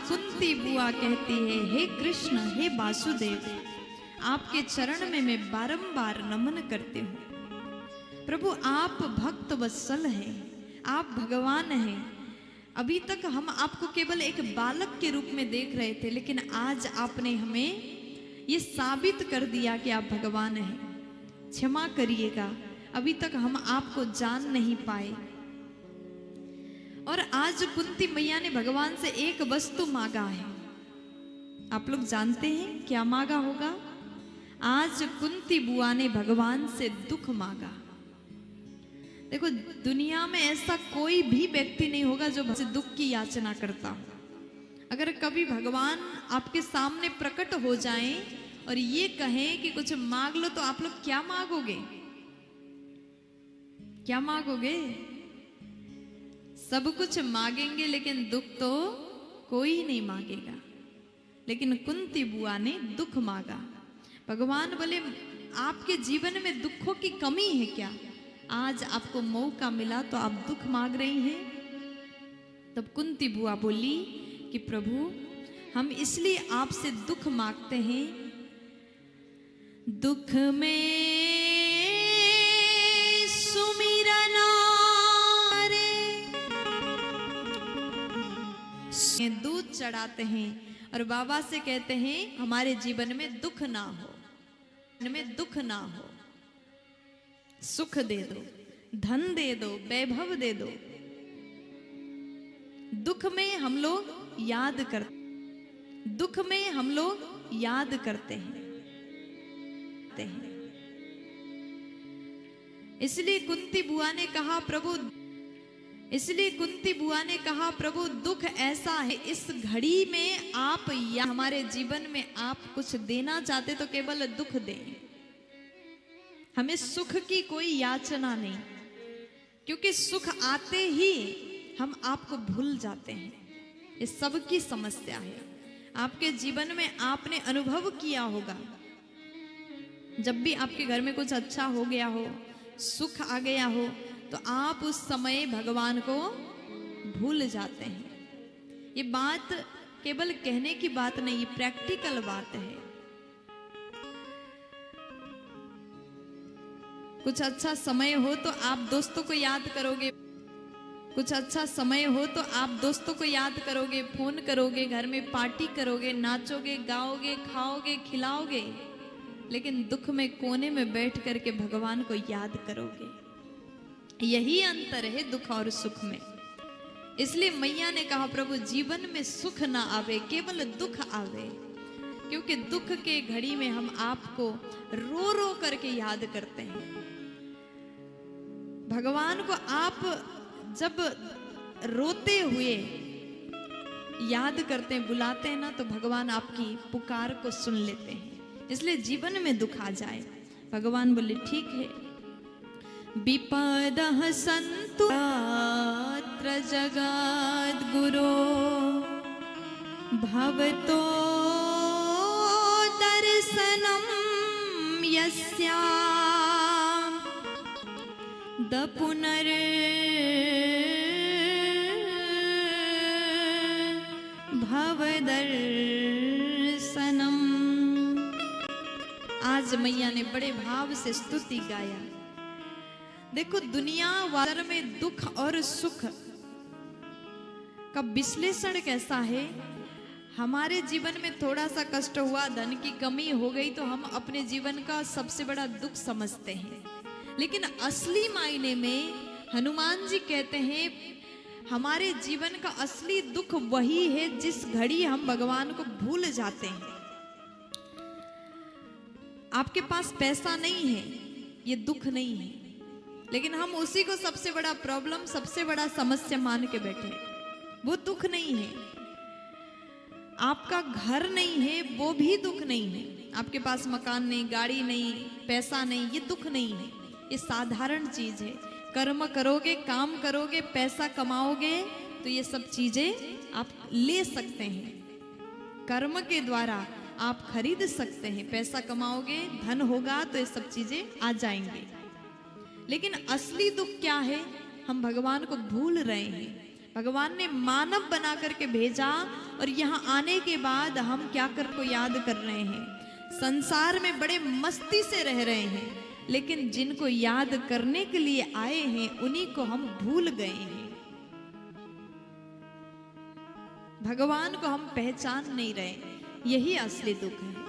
कुंती बुआ कहती है, हे कृष्ण, हे वासुदेव, आपके चरण में मैं बारंबार नमन करती हूँ। प्रभु आप भक्त वत्सल हैं, आप भगवान हैं। अभी तक हम आपको केवल एक बालक के रूप में देख रहे थे, लेकिन आज आपने हमें ये साबित कर दिया कि आप भगवान हैं। क्षमा करिएगा, अभी तक हम आपको जान नहीं पाए। और आज कुंती मैया ने भगवान से एक वस्तु मांगा है। आप लोग जानते हैं क्या मांगा होगा? आज कुंती बुआ ने भगवान से दुख मांगा। देखो, दुनिया में ऐसा कोई भी व्यक्ति नहीं होगा जो दुख की याचना करता हो। अगर कभी भगवान आपके सामने प्रकट हो जाएं और ये कहें कि कुछ मांग लो, तो आप लोग क्या मांगोगे? क्या मांगोगे? सब कुछ मांगेंगे, लेकिन दुख तो कोई नहीं मांगेगा। लेकिन कुंती बुआ ने दुख मांगा। भगवान बोले, आपके जीवन में दुखों की कमी है क्या? आज आपको मौका मिला तो आप दुख मांग रही हैं। तब कुंती बुआ बोली कि प्रभु, हम इसलिए आपसे दुख मांगते हैं, दुख में सुमिरना रे, दूध चढ़ाते हैं और बाबा से कहते हैं हमारे जीवन में दुख ना हो, में दुख ना हो, सुख दे दो, धन दे दो, वैभव दे दो। दुख में हम लोग याद करते, दुख में हम लोग याद करते हैं। इसलिए कुंती बुआ ने कहा, प्रभु, इसलिए कुंती बुआ ने कहा, प्रभु दुख ऐसा है, इस घड़ी में आप या हमारे जीवन में आप कुछ देना चाहते तो केवल दुख दें, हमें सुख की कोई याचना नहीं, क्योंकि सुख आते ही हम आपको भूल जाते हैं। ये सबकी समस्या है। आपके जीवन में आपने अनुभव किया होगा, जब भी आपके घर में कुछ अच्छा हो गया हो, सुख आ गया हो, तो आप उस समय भगवान को भूल जाते हैं। ये बात केवल कहने की बात नहीं, ये प्रैक्टिकल बात है। कुछ अच्छा समय हो तो आप दोस्तों को याद करोगे, कुछ अच्छा समय हो तो आप दोस्तों को याद करोगे, फोन करोगे, घर में पार्टी करोगे, नाचोगे, गाओगे, खाओगे, खिलाओगे, लेकिन दुख में कोने में बैठ करके भगवान को याद करोगे। यही अंतर है दुख और सुख में। इसलिए मैया ने कहा, प्रभु जीवन में सुख ना आवे, केवल दुख आवे, क्योंकि दुख के घड़ी में हम आपको रो रो करके याद करते हैं। भगवान को आप जब रोते हुए याद करते हैं, बुलाते हैं ना, तो भगवान आपकी पुकार को सुन लेते हैं। इसलिए जीवन में दुख आ जाए, भगवान बोले ठीक है। विपदः सन्तु अत्र जगद्गुरो भवतो दर्शनं यस्या पुनर् भवदर्शनम्। आज मैया ने बड़े भाव से स्तुति गाया। देखो, दुनिया वार में दुख और सुख का विश्लेषण कैसा है। हमारे जीवन में थोड़ा सा कष्ट हुआ, धन की कमी हो गई, तो हम अपने जीवन का सबसे बड़ा दुख समझते हैं। लेकिन असली मायने में हनुमान जी कहते हैं, हमारे जीवन का असली दुख वही है जिस घड़ी हम भगवान को भूल जाते हैं। आपके पास पैसा नहीं है, ये दुख नहीं है, लेकिन हम उसी को सबसे बड़ा प्रॉब्लम, सबसे बड़ा समस्या मान के बैठे। वो दुख नहीं है। आपका घर नहीं है, वो भी दुख नहीं है। आपके पास मकान नहीं, गाड़ी नहीं, पैसा नहीं, ये दुख नहीं है। ये साधारण चीज है। कर्म करोगे, काम करोगे, पैसा कमाओगे, तो ये सब चीजें आप ले सकते हैं। कर्म के द्वारा आप खरीद सकते हैं। पैसा कमाओगे, धन होगा, तो ये सब चीजें आ जाएंगे। लेकिन असली दुख क्या है? हम भगवान को भूल रहे हैं। भगवान ने मानव बना करके भेजा और यहाँ आने के बाद हम क्या कर को याद कर रहे हैं। संसार में बड़े मस्ती से रह रहे हैं, लेकिन जिनको याद करने के लिए आए हैं उन्हीं को हम भूल गए हैं। भगवान को हम पहचान नहीं रहे, यही असली दुख है।